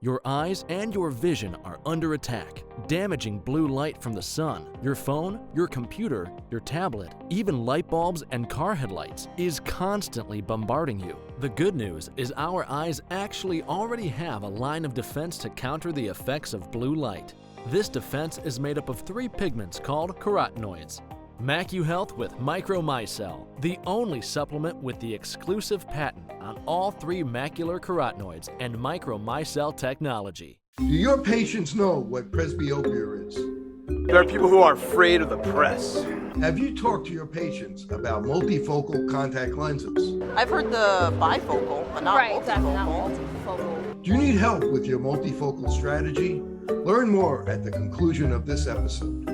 Your eyes and your vision are under attack. Damaging blue light from the sun, your phone, your computer, your tablet, even light bulbs and car headlights is constantly bombarding you. The good news is our eyes actually already have a line of defense to counter the effects of blue light. This defense is made up of 3 pigments called carotenoids. MacuHealth with Micromicelle, the only supplement with the exclusive patent on all 3 macular carotenoids and Micromicelle technology. Do your patients know what presbyopia is? There are people who are afraid of the press. Have you talked to your patients about multifocal contact lenses? I've heard the bifocal, but not multifocal. Exactly, not multifocal. Do you need help with your multifocal strategy? Learn more at the conclusion of this episode.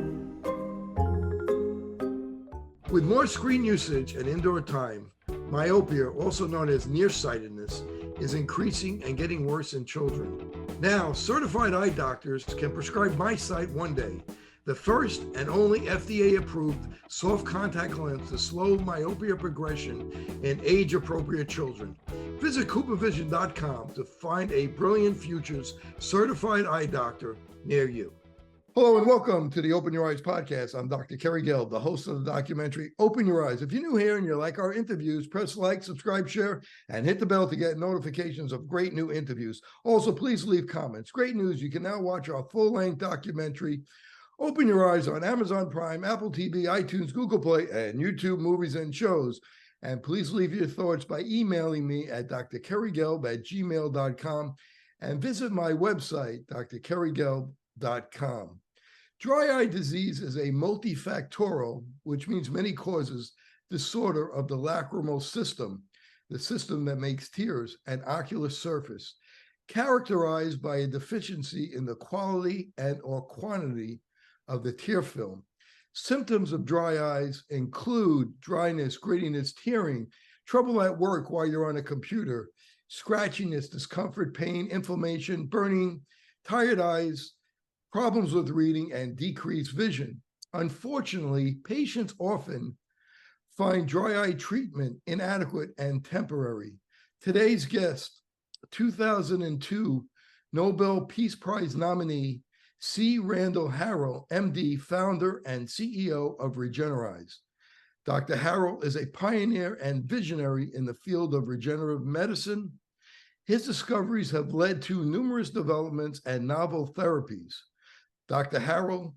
With more screen usage and indoor time, myopia, also known as nearsightedness, is increasing and getting worse in children. Now, certified eye doctors can prescribe MiSight One Day, the first and only FDA-approved soft contact lens to slow myopia progression in age-appropriate children. Visit CooperVision.com to find a Brilliant Futures certified eye doctor near you. Hello and welcome to the Open Your Eyes podcast. I'm Dr. Kerry Gelb, the host of the documentary Open Your Eyes. If you're new here and you like our interviews, press like, subscribe, share, and hit the bell to get notifications of great new interviews. Also, please leave comments. Great news, you can now watch our full-length documentary, Open Your Eyes, on Amazon Prime, Apple TV, iTunes, Google Play, and YouTube Movies and Shows. And please leave your thoughts by emailing me at drkerrygelb@gmail.com and visit my website, drkerrygelb.com. Dry eye disease is a multifactorial, which means many causes, disorder of the lacrimal system, the system that makes tears, and ocular surface, characterized by a deficiency in the quality and or quantity of the tear film. Symptoms of dry eyes include dryness, grittiness, tearing, trouble at work while you're on a computer, scratchiness, discomfort, pain, inflammation, burning, tired eyes, problems with reading, and decreased vision. Unfortunately, patients often find dry eye treatment inadequate and temporary. Today's guest, 2002 Nobel Peace Prize nominee, C. Randall Harrell, MD, founder and CEO of Regener-Eyes. Dr. Harrell is a pioneer and visionary in the field of regenerative medicine. His discoveries have led to numerous developments and novel therapies. Dr. Harrell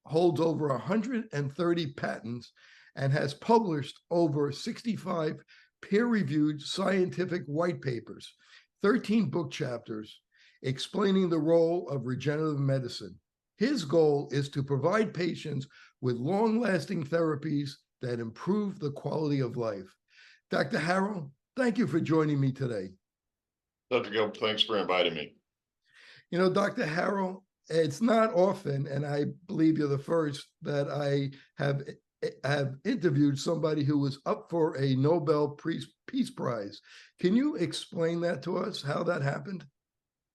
holds over 130 patents and has published over 65 peer-reviewed scientific white papers, 13 book chapters explaining the role of regenerative medicine. His goal is to provide patients with long-lasting therapies that improve the quality of life. Dr. Harrell, thank you for joining me today. Dr. Gelb, thanks for inviting me. You know, Dr. Harrell, it's not often, and I believe you're the first, that I have interviewed somebody who was up for a Nobel Peace Prize. Can you explain that to us, how that happened?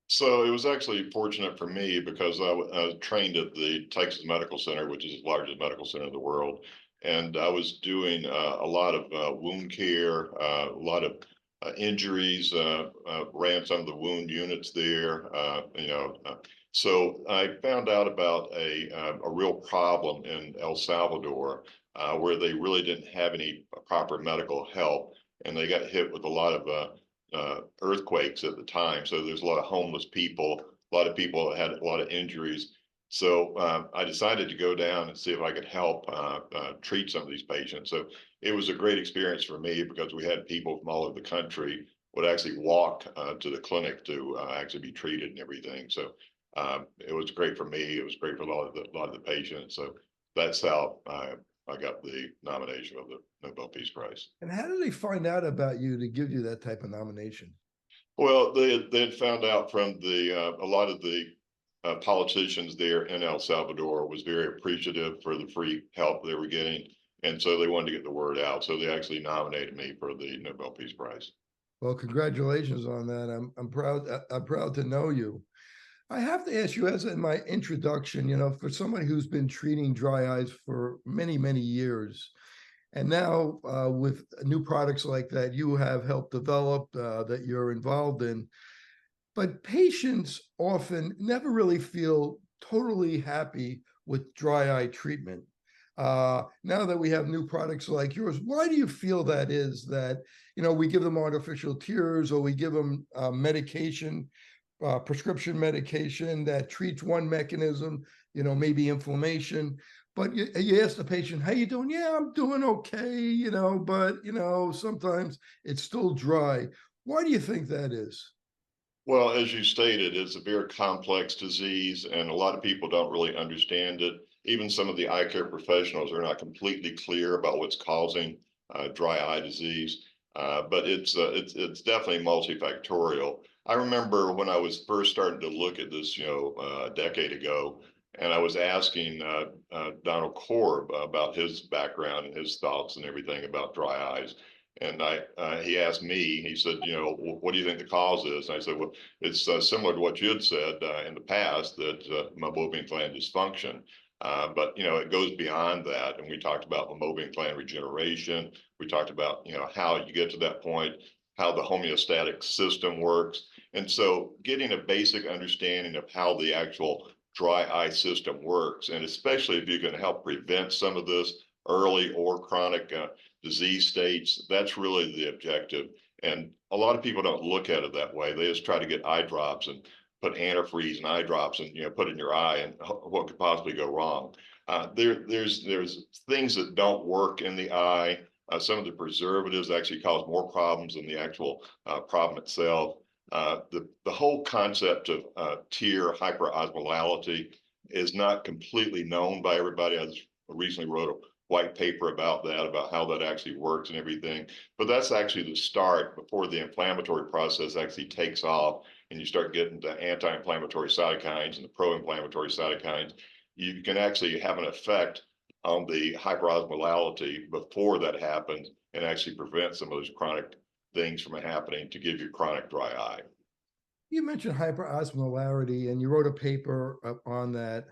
So it was actually fortunate for me because I was trained at the Texas Medical Center, which is the largest medical center in the world. And I was doing a lot of wound care, a lot of injuries, ran some of the wound units there, So I found out about a real problem in El Salvador where they really didn't have any proper medical help, and they got hit with a lot of earthquakes at the time. So there's a lot of homeless people, a lot of people that had a lot of injuries. So I decided to go down and see if I could help treat some of these patients. So it was a great experience for me because we had people from all over the country would actually walk to the clinic to actually be treated and everything. So it was great for me. It was great for a lot of the patients. So that's how I got the nomination of the Nobel Peace Prize. And how did they find out about you to give you that type of nomination? Well, they had found out from a lot of the politicians there in El Salvador was very appreciative for the free help they were getting. And so they wanted to get the word out. So they actually nominated me for the Nobel Peace Prize. Well, congratulations on that. I'm proud to know you. I have to ask you, as in my introduction, for somebody who's been treating dry eyes for many, many years, and now with new products like that you have helped develop, that you're involved in, But patients often never really feel totally happy with dry eye treatment. Now that we have new products like yours, why do you feel that is that, we give them artificial tears, or we give them medication, prescription medication that treats one mechanism, maybe inflammation. But you ask the patient, how you doing? Yeah, I'm doing okay, but, sometimes it's still dry. Why do you think that is? Well, as you stated, it's a very complex disease, and a lot of people don't really understand it. Even some of the eye care professionals are not completely clear about what's causing dry eye disease, but it's definitely multifactorial. I remember when I was first starting to look at this, a decade ago, and I was asking Donald Korb about his background and his thoughts and everything about dry eyes. And he asked me, he said, what do you think the cause is? And I said, well, it's similar to what you had said in the past, that meibomian gland dysfunction. But, it goes beyond that. And we talked about meibomian gland regeneration. We talked about, how you get to that point, how the homeostatic system works. And so getting a basic understanding of how the actual dry eye system works, and especially if you can help prevent some of this early or chronic disease states, that's really the objective. And a lot of people don't look at it that way. They just try to get eye drops and put antifreeze and eye drops and put in your eye, and what could possibly go wrong. There's things that don't work in the eye. Some of the preservatives actually cause more problems than the actual problem itself. The whole concept of tear hyperosmolality is not completely known by everybody. I just recently wrote a white paper about that, about how that actually works and everything. But that's actually the start before the inflammatory process actually takes off and you start getting the anti-inflammatory cytokines and the pro-inflammatory cytokines. You can actually have an effect on the hyperosmolality before that happens and actually prevent some of those chronic things from happening to give you chronic dry eye. You mentioned hyperosmolarity, and you wrote a paper on that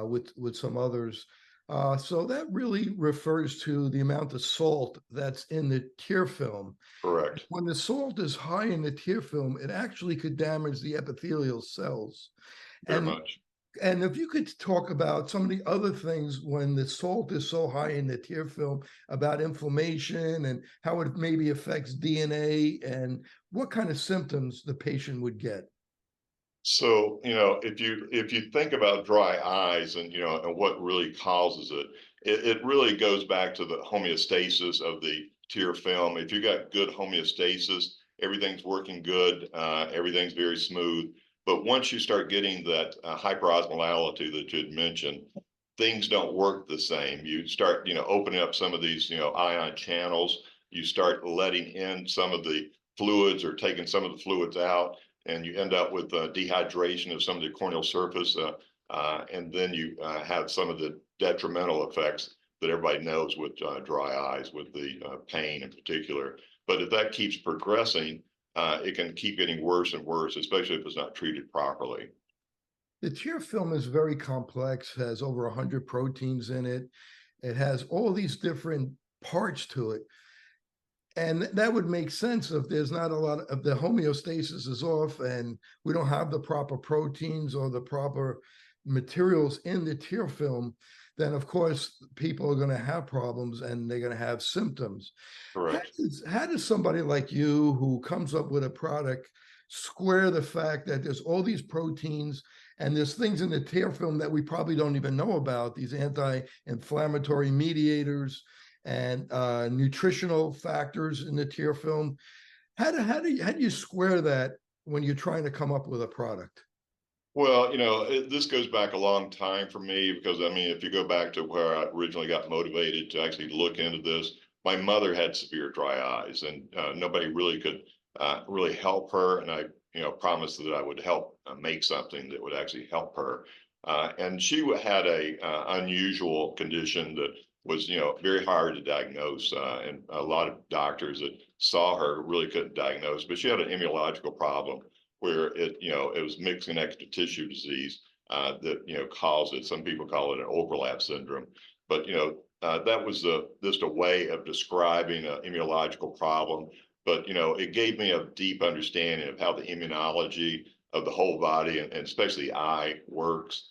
with some others. So that really refers to the amount of salt that's in the tear film. Correct. When the salt is high in the tear film, it actually could damage the epithelial cells. Very much. And if you could talk about some of the other things when the salt is so high in the tear film, about inflammation and how it maybe affects DNA and what kind of symptoms the patient would get. So, if you think about dry eyes and, and what really causes it, it really goes back to the homeostasis of the tear film. If you got good homeostasis, everything's working good, everything's very smooth. But once you start getting that hyperosmolality that you had mentioned, things don't work the same. You start, opening up some of these, ion channels. You start letting in some of the fluids or taking some of the fluids out, and you end up with dehydration of some of the corneal surface. And then you have some of the detrimental effects that everybody knows with dry eyes, with the pain in particular. But if that keeps progressing, it can keep getting worse and worse, especially if it's not treated properly. The tear film is very complex, has over 100 proteins in it. It has all these different parts to it. And that would make sense if there's not a lot of the homeostasis is off and we don't have the proper proteins or the proper materials in the tear film, then of course people are going to have problems and they're going to have symptoms. Correct. How does somebody like you who comes up with a product square the fact that there's all these proteins and there's things in the tear film that we probably don't even know about, these anti-inflammatory mediators and nutritional factors in the tear film? How do you square that when you're trying to come up with a product? Well, this goes back a long time for me because, if you go back to where I originally got motivated to actually look into this, my mother had severe dry eyes and nobody really could really help her. And I, promised that I would help make something that would actually help her. And she had a unusual condition that was, very hard to diagnose. And a lot of doctors that saw her really couldn't diagnose, but she had an immunological problem where it was mixed connective tissue disease that caused it. Some people call it an overlap syndrome, but that was just a way of describing an immunological problem. But it gave me a deep understanding of how the immunology of the whole body, and especially the eye works.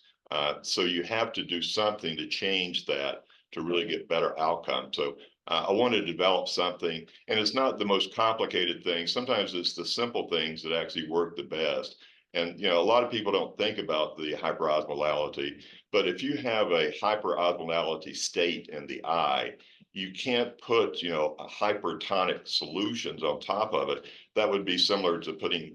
So you have to do something to change that to really get better outcome. So I want to develop something, and it's not the most complicated things. Sometimes it's the simple things that actually work the best. And a lot of people don't think about the hyperosmolality, but if you have a hyperosmolality state in the eye, you can't put hypertonic solutions on top of it. That would be similar to putting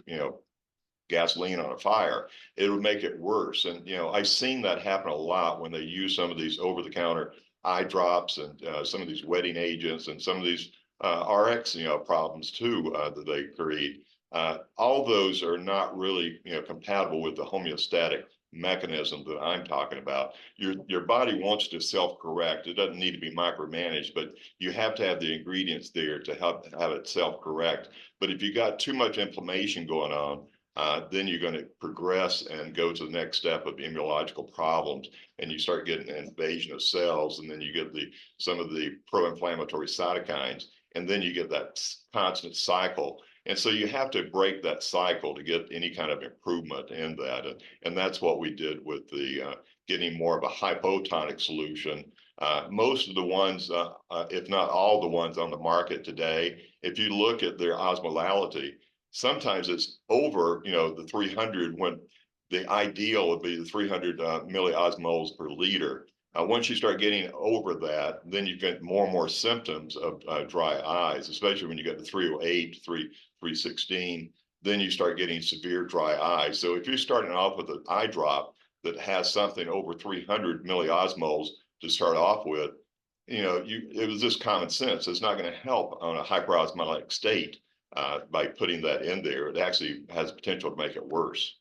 gasoline on a fire. It would make it worse. And I've seen that happen a lot when they use some of these over-the-counter eye drops and some of these wetting agents and some of these RX problems too that they create. All those are not really compatible with the homeostatic mechanism that I'm talking about. Your body wants to self-correct. It doesn't need to be micromanaged, but you have to have the ingredients there to help have it self-correct. But if you got too much inflammation going on, then you're going to progress and go to the next step of immunological problems, and you start getting an invasion of cells, and then you get some of the pro-inflammatory cytokines, and then you get that constant cycle. And so you have to break that cycle to get any kind of improvement in that. And that's what we did with the getting more of a hypotonic solution. Most of the ones, if not all the ones on the market today, if you look at their osmolality, sometimes it's over, the 300, when the ideal would be the 300 milliosmoles per liter. Once you start getting over that, then you get more and more symptoms of dry eyes, especially when you get to 308, 316, then you start getting severe dry eyes. So if you're starting off with an eye drop that has something over 300 milliosmoles to start off with, it was just common sense. It's not going to help on a hyperosmotic state by putting that in there. It actually has potential to make it worse.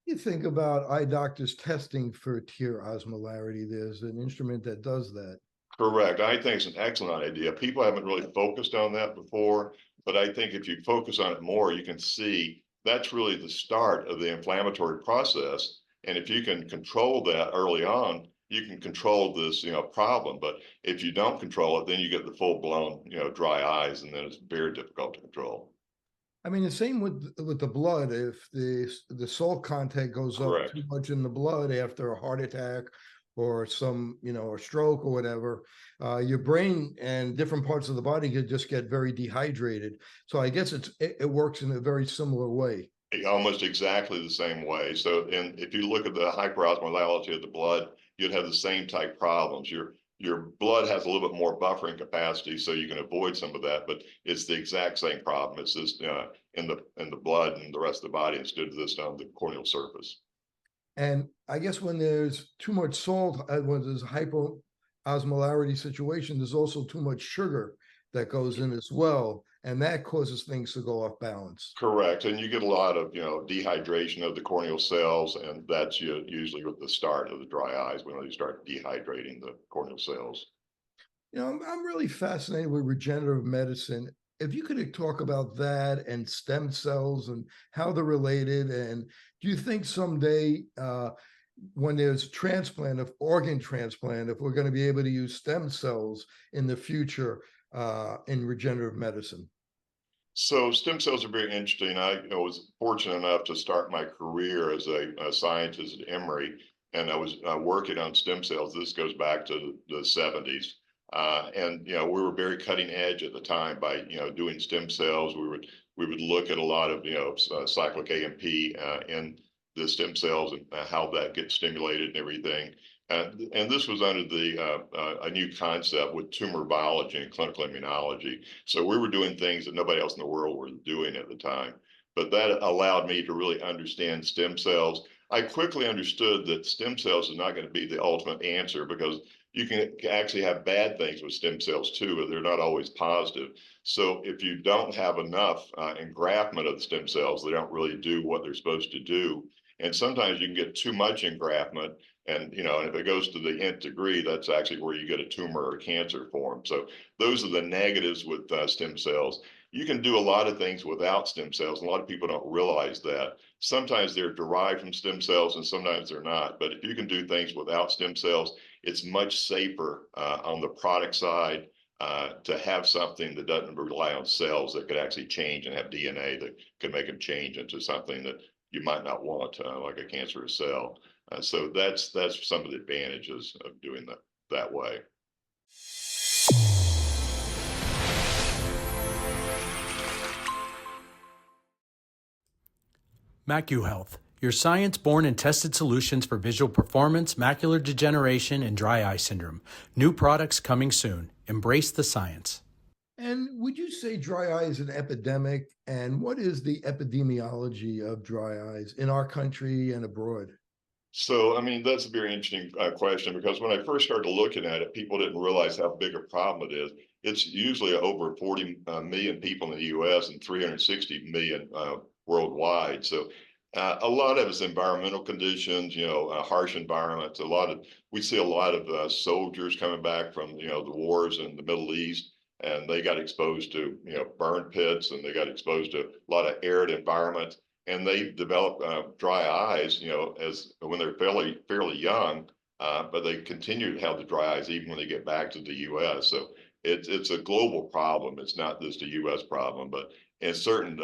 You think about eye doctors testing for tear osmolarity. There's an instrument that does that. Correct. I think it's an excellent idea. People haven't really focused on that before, but I think if you focus on it more, you can see that's really the start of the inflammatory process. And if you can control that early on, you can control this, problem. But if you don't control it, then you get the full-blown, dry eyes, and then it's very difficult to control. I mean, the same with the blood. If the salt content goes Correct. up too much in the blood after a heart attack or some, a stroke or whatever, your brain and different parts of the body could just get very dehydrated. So I guess it works in a very similar way. Almost exactly the same way. So, and if you look at the hyperosmolality of the blood, you'd have the same type problems. Your blood has a little bit more buffering capacity, so you can avoid some of that, but it's the exact same problem. It's just in the blood and the rest of the body instead of this on the corneal surface. And I guess when there's too much salt, when there's a hypoosmolarity situation, there's also too much sugar that goes in as well, and that causes things to go off balance. Correct, and you get a lot of dehydration of the corneal cells, and that's usually with the start of the dry eyes when you start dehydrating the corneal cells. I'm really fascinated with regenerative medicine. If you could talk about that and stem cells and how they're related, and do you think someday when there's transplant of organ transplant, if we're going to be able to use stem cells in the future in regenerative medicine? So stem cells are very interesting. I was fortunate enough to start my career as a scientist at Emory, and I was working on stem cells. This goes back to the 70s. And we were very cutting edge at the time by doing stem cells. We would look at a lot of cyclic AMP in the stem cells and how that gets stimulated and everything. And this was under a new concept with tumor biology and clinical immunology. So we were doing things that nobody else in the world was doing at the time. But that allowed me to really understand stem cells. I quickly understood that stem cells is not going to be the ultimate answer, because you can actually have bad things with stem cells too, but they're not always positive. So if you don't have enough engraftment of the stem cells, they don't really do what they're supposed to do. And sometimes you can get too much engraftment, and if it goes to the nth degree, that's actually where you get a tumor or cancer form. So those are the negatives with stem cells. You can do a lot of things without stem cells, and a lot of people don't realize that. Sometimes they're derived from stem cells, and sometimes they're not. But if you can do things without stem cells, it's much safer on the product side to have something that doesn't rely on cells that could actually change and have DNA that could make them change into something that you might not want, like a cancerous cell. So that's some of the advantages of doing that way. MacuHealth, your science-born and tested solutions for visual performance, macular degeneration, and dry eye syndrome. New products coming soon. Embrace the science. And would you say dry eye is an epidemic? And what is the epidemiology of dry eyes in our country and abroad? So, I mean, that's a very interesting question, because when I first started looking at it, people didn't realize how big a problem it is. It's usually over 40 million people in the US and 360 million worldwide. So a lot of it's environmental conditions, harsh environments. We see a lot of soldiers coming back from, the wars in the Middle East, and they got exposed to, burn pits, and they got exposed to a lot of arid environments, and they develop dry eyes, as when they're fairly young, but they continue to have the dry eyes even when they get back to the U.S. So it's a global problem. It's not just a U.S. problem, but in certain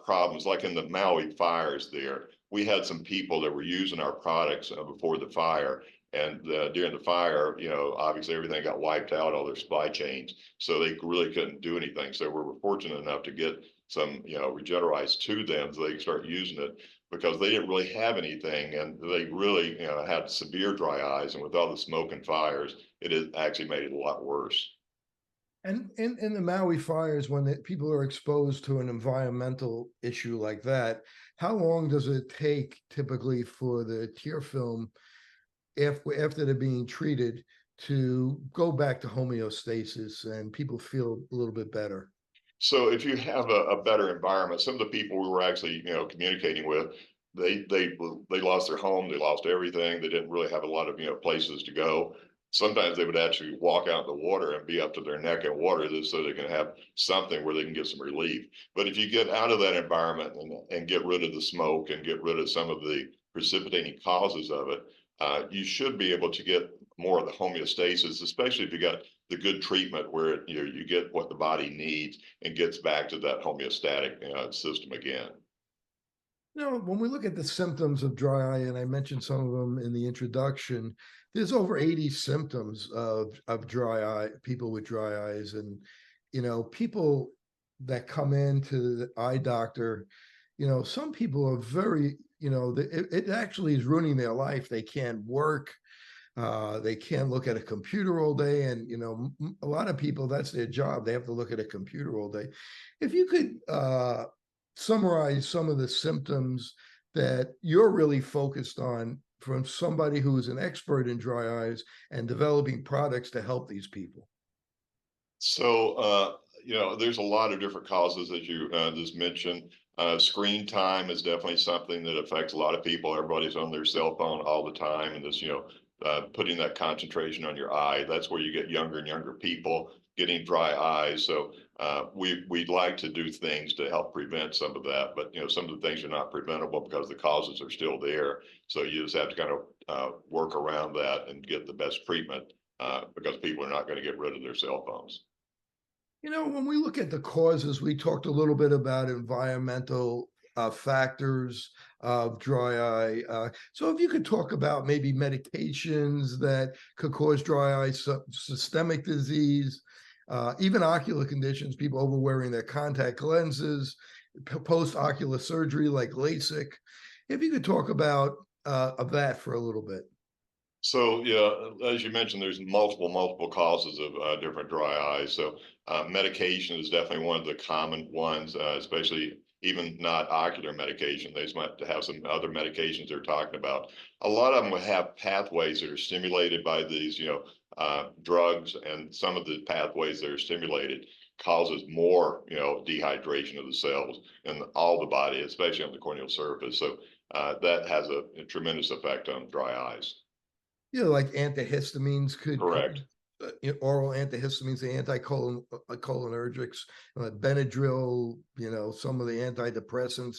problems, like in the Maui fires there, we had some people that were using our products before the fire. And during the fire, obviously everything got wiped out, all their supply chains. So they really couldn't do anything. So we were fortunate enough to get some, Regenera-Eyes to them so they could start using it, because they didn't really have anything, and they really, had severe dry eyes. And with all the smoke and fires, it has actually made it a lot worse. And in the Maui fires, when people are exposed to an environmental issue like that, how long does it take typically for the tear film, after they're being treated, to go back to homeostasis and people feel a little bit better? So if you have a better environment, some of the people we were actually, communicating with, they lost their home, they lost everything. They didn't really have a lot of, places to go. Sometimes they would actually walk out in the water and be up to their neck in water, just so they can have something where they can get some relief. But if you get out of that environment and get rid of the smoke and get rid of some of the precipitating causes of it, you should be able to get more of the homeostasis, especially if you got the good treatment where you get what the body needs and gets back to that homeostatic system again. When we look at the symptoms of dry eye, and I mentioned some of them in the introduction, there's over 80 symptoms of dry eye, people with dry eyes. And, people that come into the eye doctor, some people are very, it actually is ruining their life. They can't work. They can't look at a computer all day. And, a lot of people, that's their job. They have to look at a computer all day. If you could summarize some of the symptoms that you're really focused on from somebody who is an expert in dry eyes and developing products to help these people. So, there's a lot of different causes, as you just mentioned. Screen time is definitely something that affects a lot of people. Everybody's on their cell phone all the time, and this, putting that concentration on your eye, that's where you get younger and younger people getting dry eyes. So we'd like to do things to help prevent some of that, but some of the things are not preventable because the causes are still there. So you just have to kind of work around that and get the best treatment, because people are not going to get rid of their cell phones. When we look at the causes, we talked a little bit about environmental factors of dry eye. So if you could talk about maybe medications that could cause dry eye, systemic disease, even ocular conditions, people over-wearing their contact lenses, post-ocular surgery like LASIK. If you could talk about of that for a little bit. So yeah, as you mentioned, there's multiple causes of different dry eyes. So medication is definitely one of the common ones, especially even not ocular medication. They just might have some other medications they're talking about. A lot of them will have pathways that are stimulated by these, drugs, and some of the pathways that are stimulated causes more, dehydration of the cells in all the body, especially on the corneal surface. So that has a tremendous effect on dry eyes. Like antihistamines could. Correct. Oral antihistamines, the cholinergics, Benadryl, some of the antidepressants,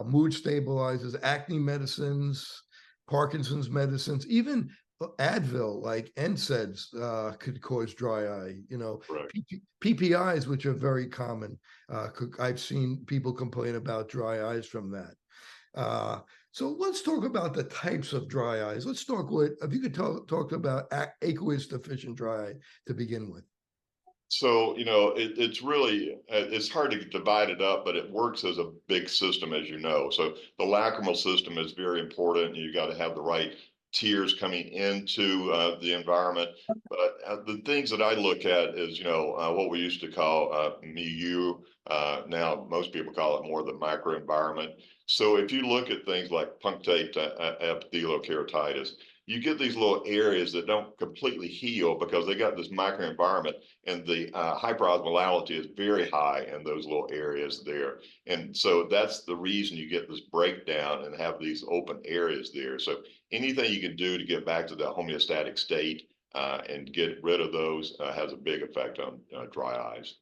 mood stabilizers, acne medicines, Parkinson's medicines, even Advil, like NSAIDs, could cause dry eye. PPIs, which are very common. I've seen people complain about dry eyes from that. So let's talk about the types of dry eyes. Let's talk if you could talk about aqueous deficient dry eye to begin with. So, it's really, it's hard to divide it up, but it works as a big system, as you know. So the lacrimal system is very important. You got to have the right tears coming into the environment. But the things that I look at is, what we used to call milieu. Now most people call it more the microenvironment. So if you look at things like punctate epithelial keratitis, you get these little areas that don't completely heal because they got this microenvironment, and the hyperosmolality is very high in those little areas there. And so that's the reason you get this breakdown and have these open areas there. So anything you can do to get back to the homeostatic state and get rid of those has a big effect on dry eyes.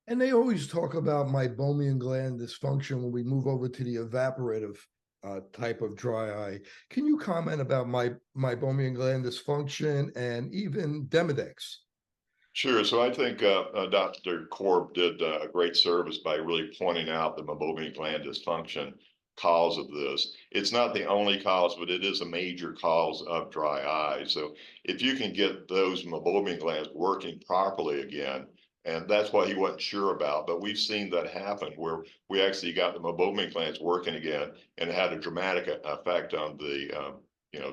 And they always talk about meibomian gland dysfunction when we move over to the evaporative type of dry eye. Can you comment about meibomian gland dysfunction and even Demodex? Sure. So I think Dr. Korb did a great service by really pointing out the meibomian gland dysfunction cause of this. It's not the only cause, but it is a major cause of dry eye. So if you can get those meibomian glands working properly again, and that's what he wasn't sure about, but we've seen that happen where we actually got the meibomian glands working again and had a dramatic effect on the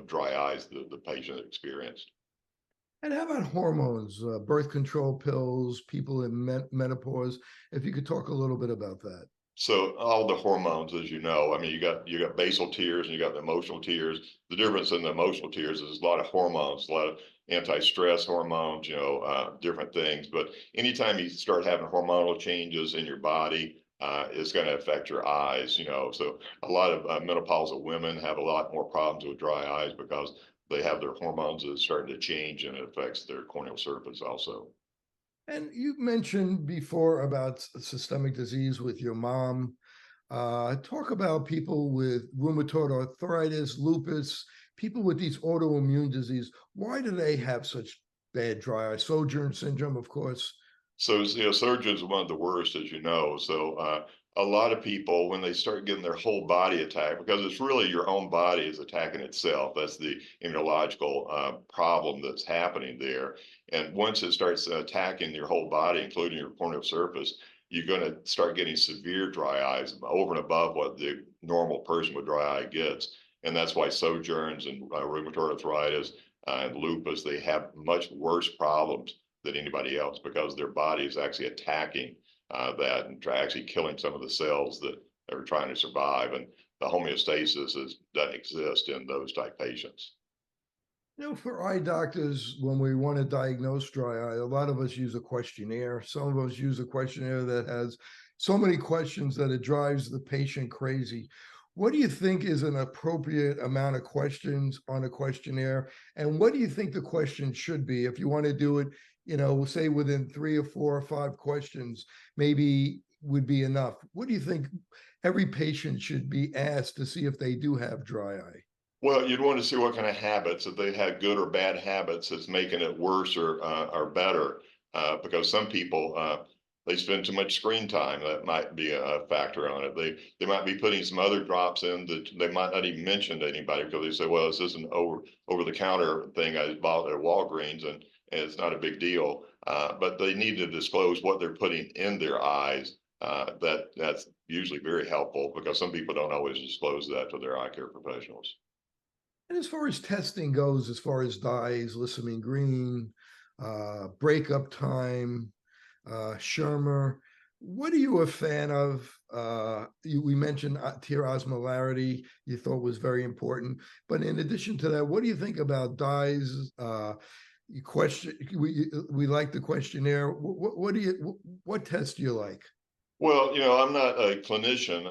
dry eyes the patient experienced. And how about hormones, birth control pills, people in menopause? If you could talk a little bit about that. So all the hormones, as you know, I mean, you got basal tears and you got the emotional tears. The difference in the emotional tears is a lot of hormones, a lot of anti-stress hormones, different things. But anytime you start having hormonal changes in your body, it's going to affect your eyes. So a lot of menopausal women have a lot more problems with dry eyes because they have their hormones that are starting to change, and it affects their corneal surface also. And you mentioned before about systemic disease with your mom. Talk about people with rheumatoid arthritis, lupus, people with these autoimmune disease. Why do they have such bad dry eye? Sojourn syndrome, of course. So, Sturgeon is one of the worst, as you know. So, a lot of people, when they start getting their whole body attacked, because it's really your own body is attacking itself. That's the immunological problem that's happening there. And once it starts attacking your whole body, including your corneal surface, you're going to start getting severe dry eyes over and above what the normal person with dry eye gets. And that's why sojourns and rheumatoid arthritis and lupus, they have much worse problems than anybody else because their body is actually attacking that and actually killing some of the cells that are trying to survive. And the homeostasis doesn't exist in those type patients. For eye doctors, when we want to diagnose dry eye, a lot of us use a questionnaire. Some of us use a questionnaire that has so many questions that it drives the patient crazy. What do you think is an appropriate amount of questions on a questionnaire? And what do you think the question should be? If you want to do it, say within 3 or 4 or 5 questions, maybe would be enough. What do you think every patient should be asked to see if they do have dry eye? Well, you'd want to see what kind of habits, if they had good or bad habits that's making it worse or better, because some people, they spend too much screen time. That might be a factor on it. They might be putting some other drops in that they might not even mention to anybody because they say, well, this is an over the counter thing I bought at Walgreens and it's not a big deal. But they need to disclose what they're putting in their eyes. That's usually very helpful because some people don't always disclose that to their eye care professionals. And as far as testing goes, as far as dyes, lissamine green, breakup time, Schirmer, what are you a fan of? We mentioned tear osmolarity, you thought was very important. But in addition to that, what do you think about dyes? We like the questionnaire. What test do you like? Well, I'm not a clinician.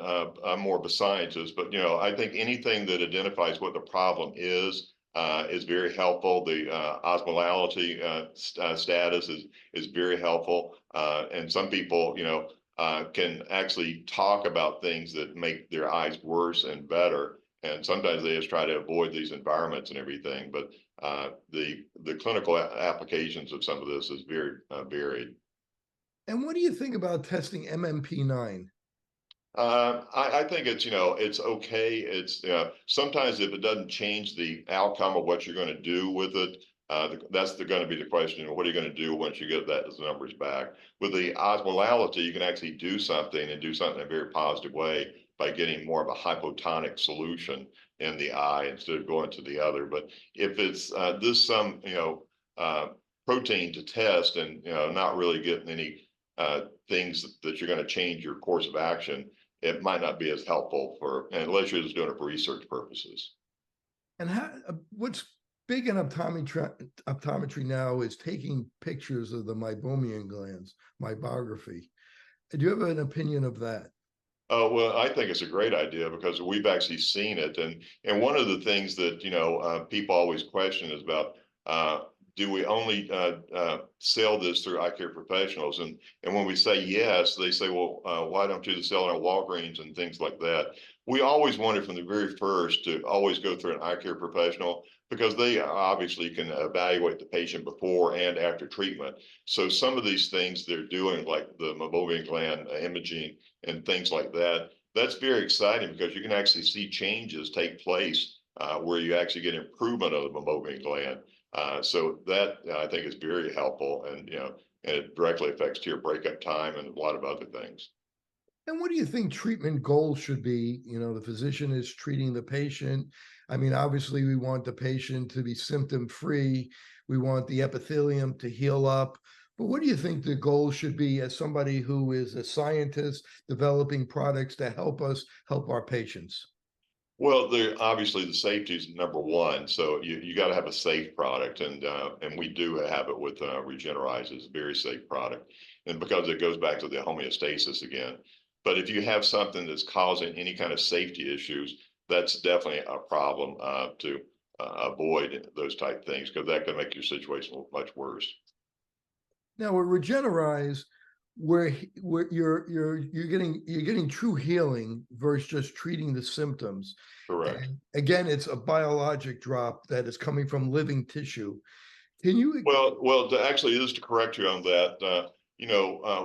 I'm more of a scientist, but I think anything that identifies what the problem is very helpful. The osmolality status is very helpful, and some people, can actually talk about things that make their eyes worse and better. And sometimes they just try to avoid these environments and everything. But the clinical applications of some of this is very varied. And what do you think about testing MMP9? I think it's, it's okay. It's sometimes if it doesn't change the outcome of what you're going to do with it, that's going to be the question. What are you going to do once you get those numbers back? With the osmolality, you can actually do something and do something in a very positive way by getting more of a hypotonic solution in the eye instead of going to the other. But if it's some, protein to test and, not really getting any things that you're going to change your course of action, it might not be as helpful unless you're just doing it for research purposes. And what's big in optometry now is taking pictures of the meibomian glands, meibography. Do you have an opinion of that? Oh, well, I think it's a great idea because we've actually seen it. And one of the things that, people always question is about, do we only sell this through eye care professionals? And when we say yes, they say, well, why don't you sell it at Walgreens and things like that? We always wanted from the very first to always go through an eye care professional because they obviously can evaluate the patient before and after treatment. So some of these things they're doing, like the meibomian gland imaging and things like that, that's very exciting because you can actually see changes take place where you actually get improvement of the meibomian gland. So that I think is very helpful, and and it directly affects tear breakup time and a lot of other things. And what do you think treatment goals should be? The physician is treating the patient. I mean, obviously, we want the patient to be symptom free. We want the epithelium to heal up. But what do you think the goal should be as somebody who is a scientist developing products to help us help our patients? Well, obviously the safety is number one. So you got to have a safe product, and we do have it with Regenera-Eyes. It's a very safe product, and because it goes back to the homeostasis again. But if you have something that's causing any kind of safety issues, that's definitely a problem to avoid those type things because that can make your situation much worse. Now with Regenera-Eyes, where you're getting true healing versus just treating the symptoms. Correct. And again, it's a biologic drop that is coming from living tissue. Can you? Well, just to correct you on that,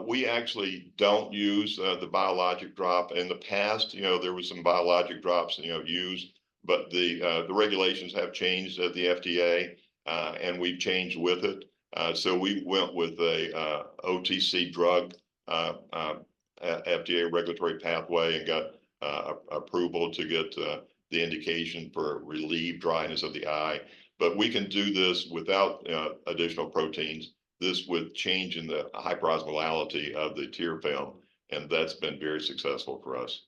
we actually don't use the biologic drop. In the past, there was some biologic drops, used, but the regulations have changed at the FDA, and we've changed with it. So we went with a OTC drug FDA regulatory pathway and got approval to get the indication for relieve dryness of the eye. But we can do this without additional proteins. This with changing the hyperosmolality of the tear film, and that's been very successful for us.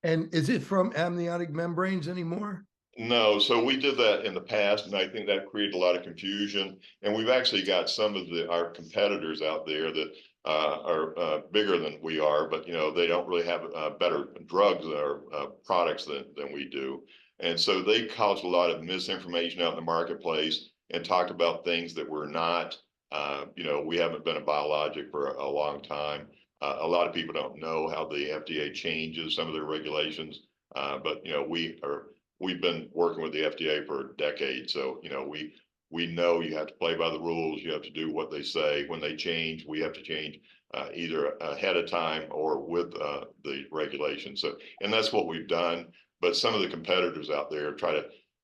And is it from amniotic membranes anymore? No, so we did that in the past, and I think that created a lot of confusion. And we've actually got some of our competitors out there that are bigger than we are, but they don't really have better drugs or products than we do. And so they caused a lot of misinformation out in the marketplace and talked about things that were not. We haven't been a biologic for a long time. A lot of people don't know how the FDA changes some of their regulations, but we've been working with the FDA for decades. So, we know you have to play by the rules. You have to do what they say. When they change, we have to change either ahead of time or with the regulations. So, and that's what we've done. But some of the competitors out there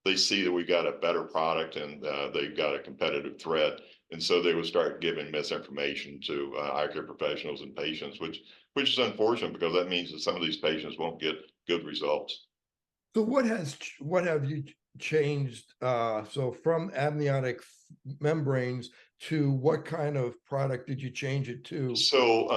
they see that we got a better product and they've got a competitive threat. And so they would start giving misinformation to eye care professionals and patients, which is unfortunate because that means that some of these patients won't get good results. So what have you changed? So from amniotic membranes to what kind of product did you change it to? So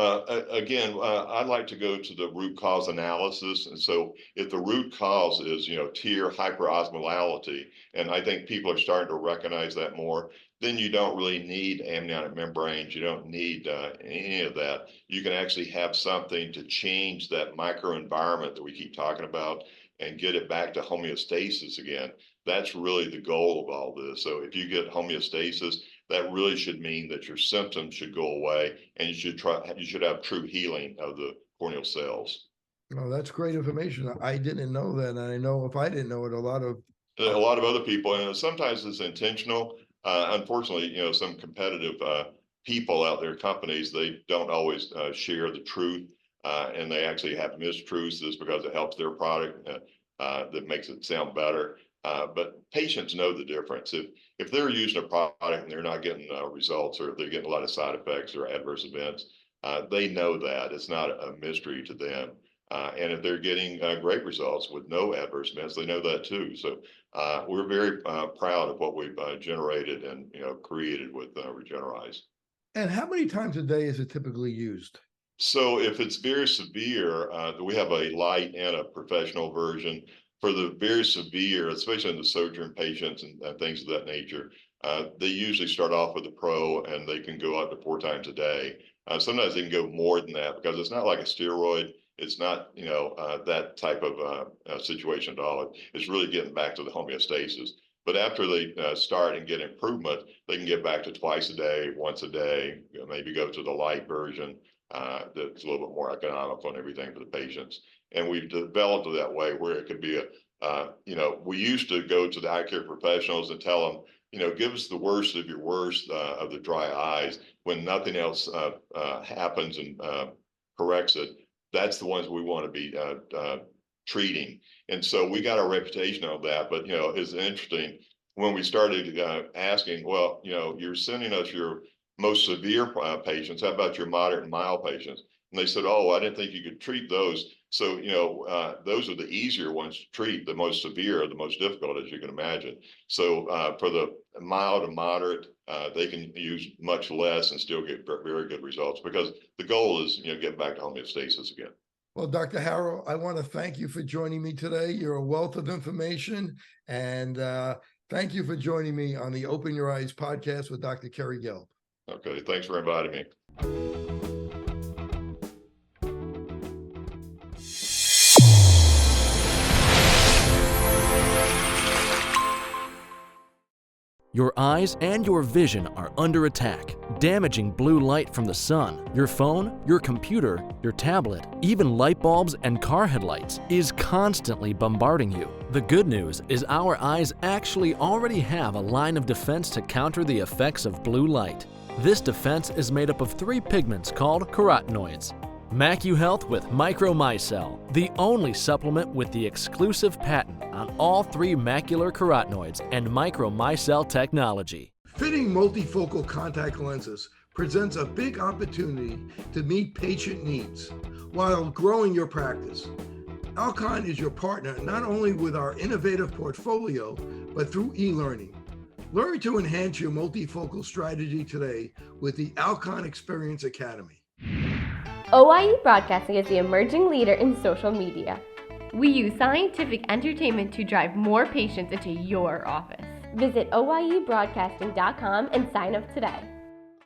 again, I'd like to go to the root cause analysis. And so if the root cause is, tear hyperosmolality, and I think people are starting to recognize that more, then you don't really need amniotic membranes. You don't need any of that. You can actually have something to change that microenvironment that we keep talking about and get it back to homeostasis again. That's really the goal of all this. So if you get homeostasis, that really should mean that your symptoms should go away and you should have true healing of the corneal cells. Oh, that's great information. I didn't know that. And I know if I didn't know it, a lot of other people, and sometimes it's intentional. Unfortunately, some competitive people out there, companies, they don't always share the truth. and they actually have mistruths just because it helps their product, that makes it sound better. But patients know the difference. If they're using a product and they're not getting results, or if they're getting a lot of side effects or adverse events, they know that. It's not a mystery to them. And if they're getting great results with no adverse events, they know that too. So we're very proud of what we've generated and created with Regener-Eyes. And how many times a day is it typically used? So if it's very severe, we have a light and a professional version. For the very severe, especially in the sojourn patients and things of that nature, they usually start off with a pro, and they can go up to 4 times a day. Sometimes they can go more than that, because it's not like a steroid. It's not, that type of situation at all. It's really getting back to the homeostasis. But after they start and get improvement, they can get back to twice a day, once a day, maybe go to the light version. That's a little bit more economical and everything for the patients. And we've developed it that way, where it could be we used to go to the eye care professionals and tell them, give us the worst of your worst of the dry eyes. When nothing else happens and corrects it, that's the ones we want to be treating. And so we got our reputation on that. But, it's interesting when we started asking, well, you're sending us your most severe patients. How about your moderate and mild patients? And they said, oh, I didn't think you could treat those. So, those are the easier ones to treat. The most severe are the most difficult, as you can imagine. So for the mild and moderate, they can use much less and still get very good results, because the goal is, get back to homeostasis again. Well, Dr. Harrell, I want to thank you for joining me today. You're a wealth of information, and thank you for joining me on the Open Your Eyes podcast with Dr. Kerry Gelb. Okay, thanks for inviting me. Your eyes and your vision are under attack. Damaging blue light from the sun, your phone, your computer, your tablet, even light bulbs and car headlights is constantly bombarding you. The good news is our eyes actually already have a line of defense to counter the effects of blue light. This defense is made up of 3 pigments called carotenoids. MacuHealth with Micromicelle, the only supplement with the exclusive patent on all 3 macular carotenoids and Micromicelle technology. Fitting multifocal contact lenses presents a big opportunity to meet patient needs while growing your practice. Alcon is your partner not only with our innovative portfolio, but through e-learning. Learn to enhance your multifocal strategy today with the Alcon Experience Academy. OIE Broadcasting is the emerging leader in social media. We use scientific entertainment to drive more patients into your office. Visit oiebroadcasting.com and sign up today.